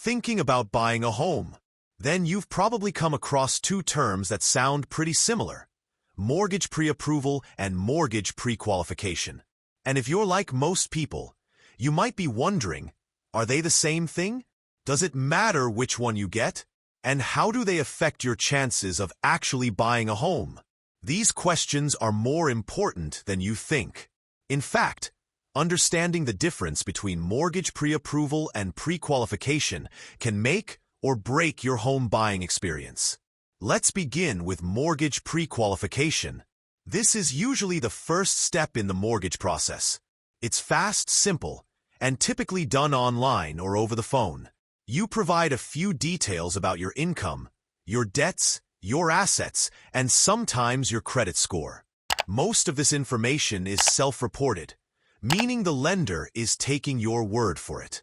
Thinking about buying a home? Then you've probably come across two terms that sound pretty similar: mortgage pre-approval and mortgage pre-qualification. And if you're like most people, you might be wondering, are they the same thing? Does it matter which one you get? And how do they affect your chances of actually buying a home? These questions are more important than you think. In fact, understanding the difference between mortgage pre-approval and pre-qualification can make or break your home buying experience. Let's begin with mortgage pre-qualification. This is usually the first step in the mortgage process. It's fast, simple, and typically done online or over the phone. You provide a few details about your income, your debts, your assets, and sometimes your credit score. Most of this information is self-reported, meaning the lender is taking your word for it.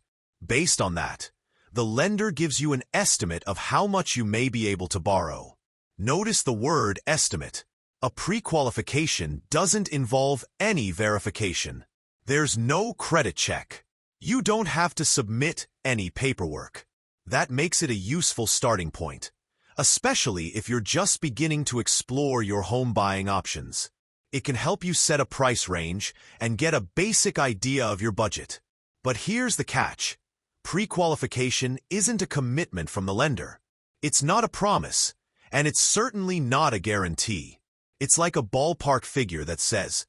Based on that, the lender gives you an estimate of how much you may be able to borrow. Notice the word estimate. A pre-qualification doesn't involve any verification. There's no credit check. You don't have to submit any paperwork. That makes it a useful starting point, especially if you're just beginning to explore your home buying options. It can help you set a price range and get a basic idea of your budget. But here's the catch. Pre-qualification isn't a commitment from the lender. It's not a promise, and it's certainly not a guarantee. It's like a ballpark figure that says,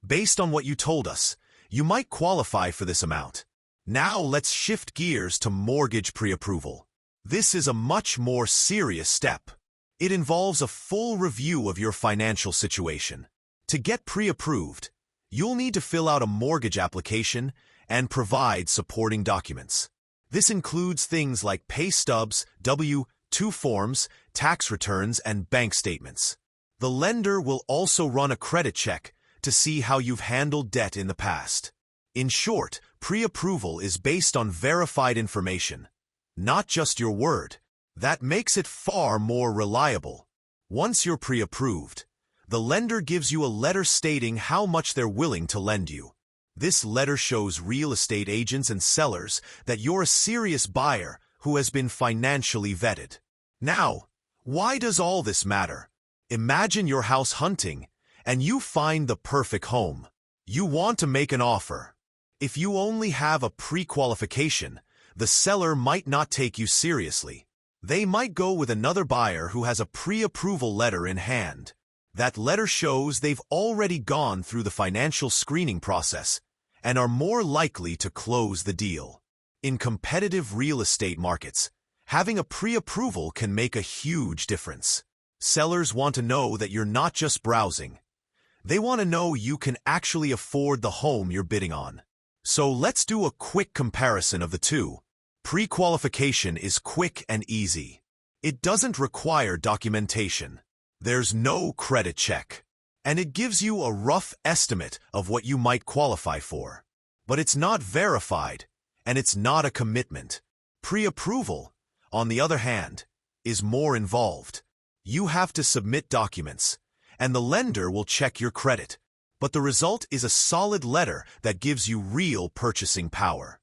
based on what you told us, you might qualify for this amount. Now let's shift gears to mortgage pre-approval. This is a much more serious step. It involves a full review of your financial situation. To get pre-approved, you'll need to fill out a mortgage application and provide supporting documents. This includes things like pay stubs, W-2 forms, tax returns, and bank statements. The lender will also run a credit check to see how you've handled debt in the past. In short, pre-approval is based on verified information, not just your word. That makes it far more reliable. Once you're pre-approved, the lender gives you a letter stating how much they're willing to lend you. This letter shows real estate agents and sellers that you're a serious buyer who has been financially vetted. Now, why does all this matter? Imagine you're house hunting and you find the perfect home. You want to make an offer. If you only have a pre-qualification, the seller might not take you seriously. They might go with another buyer who has a pre-approval letter in hand. That letter shows they've already gone through the financial screening process and are more likely to close the deal. In competitive real estate markets, having a pre-approval can make a huge difference. Sellers want to know that you're not just browsing. They want to know you can actually afford the home you're bidding on. So let's do a quick comparison of the two. Pre-qualification is quick and easy. It doesn't require documentation. There's no credit check. And it gives you a rough estimate of what you might qualify for. But it's not verified, and it's not a commitment. Pre-approval, on the other hand, is more involved. You have to submit documents, and the lender will check your credit. But the result is a solid letter that gives you real purchasing power.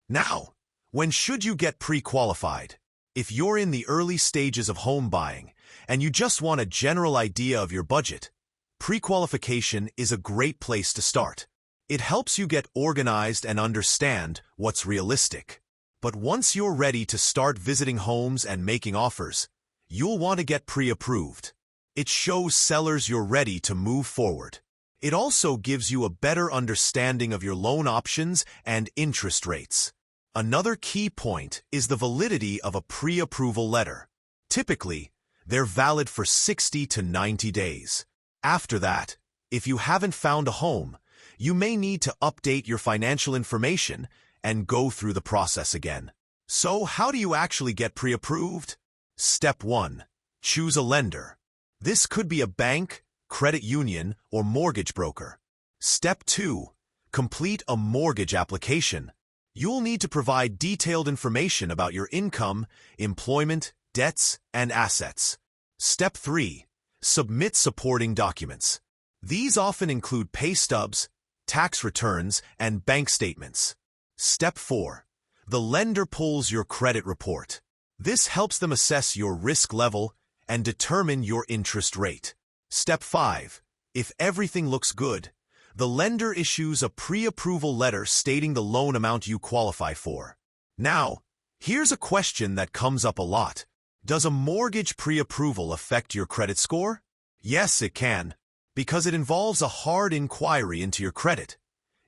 Now, when should you get pre-qualified? If you're in the early stages of home buying and you just want a general idea of your budget, pre-qualification is a great place to start. It helps you get organized and understand what's realistic. But once you're ready to start visiting homes and making offers, you'll want to get pre-approved. It shows sellers you're ready to move forward. It also gives you a better understanding of your loan options and interest rates. Another key point is the validity of a pre-approval letter. Typically, they're valid for 60 to 90 days. After that, if you haven't found a home, you may need to update your financial information and go through the process again. So how do you actually get pre-approved? Step 1. Choose a lender. This could be a bank, credit union, or mortgage broker. Step 2. Complete a mortgage application. You'll need to provide detailed information about your income, employment, debts, and assets. Step 3. Submit supporting documents. These often include pay stubs, tax returns, and bank statements. Step 4. The lender pulls your credit report. This helps them assess your risk level and determine your interest rate. Step 5. If everything looks good, the lender issues a pre-approval letter stating the loan amount you qualify for. Now, here's a question that comes up a lot. Does a mortgage pre-approval affect your credit score? Yes, it can, because it involves a hard inquiry into your credit.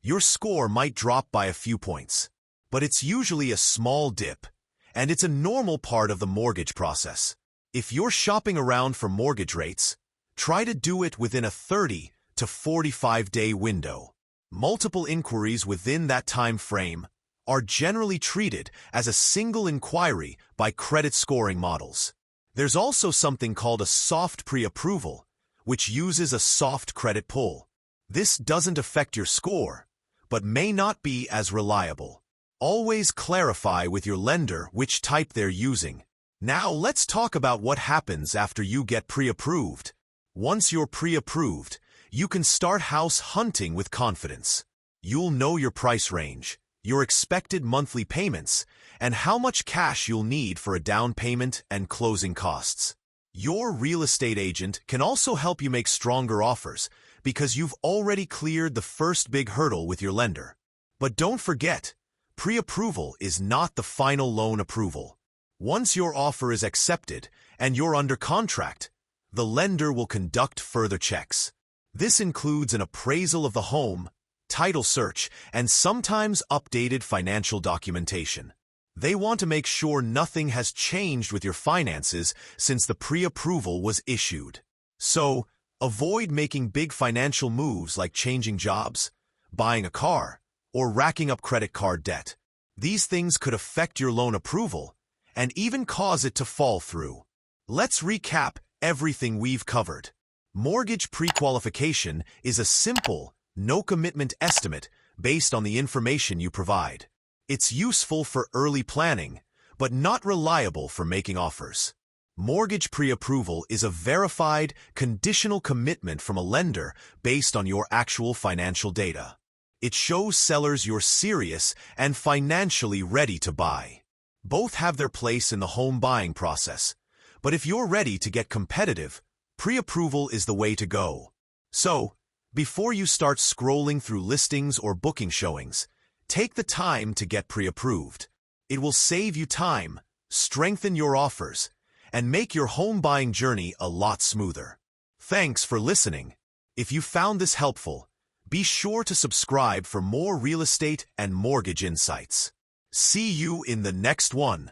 Your score might drop by a few points, but it's usually a small dip, and it's a normal part of the mortgage process. If you're shopping around for mortgage rates, try to do it within a 30 to 45-day window. Multiple inquiries within that time frame are generally treated as a single inquiry by credit scoring models. There's also something called a soft pre-approval, which uses a soft credit pull. This doesn't affect your score, but may not be as reliable. Always clarify with your lender which type they're using. Now let's talk about what happens after you get pre-approved. Once you're pre-approved, you can start house hunting with confidence. You'll know your price range, your expected monthly payments, and how much cash you'll need for a down payment and closing costs. Your real estate agent can also help you make stronger offers because you've already cleared the first big hurdle with your lender. But don't forget, pre-approval is not the final loan approval. Once your offer is accepted and you're under contract, the lender will conduct further checks. This includes an appraisal of the home, title search, and sometimes updated financial documentation. They want to make sure nothing has changed with your finances since the pre-approval was issued. So, avoid making big financial moves like changing jobs, buying a car, or racking up credit card debt. These things could affect your loan approval and even cause it to fall through. Let's recap everything we've covered. Mortgage pre-qualification is a simple, no-commitment estimate based on the information you provide. It's useful for early planning, but not reliable for making offers. Mortgage pre-approval is a verified, conditional commitment from a lender based on your actual financial data. It shows sellers you're serious and financially ready to buy. Both have their place in the home buying process, but if you're ready to get competitive, pre-approval is the way to go. So, before you start scrolling through listings or booking showings, take the time to get pre-approved. It will save you time, strengthen your offers, and make your home buying journey a lot smoother. Thanks for listening. If you found this helpful, be sure to subscribe for more real estate and mortgage insights. See you in the next one.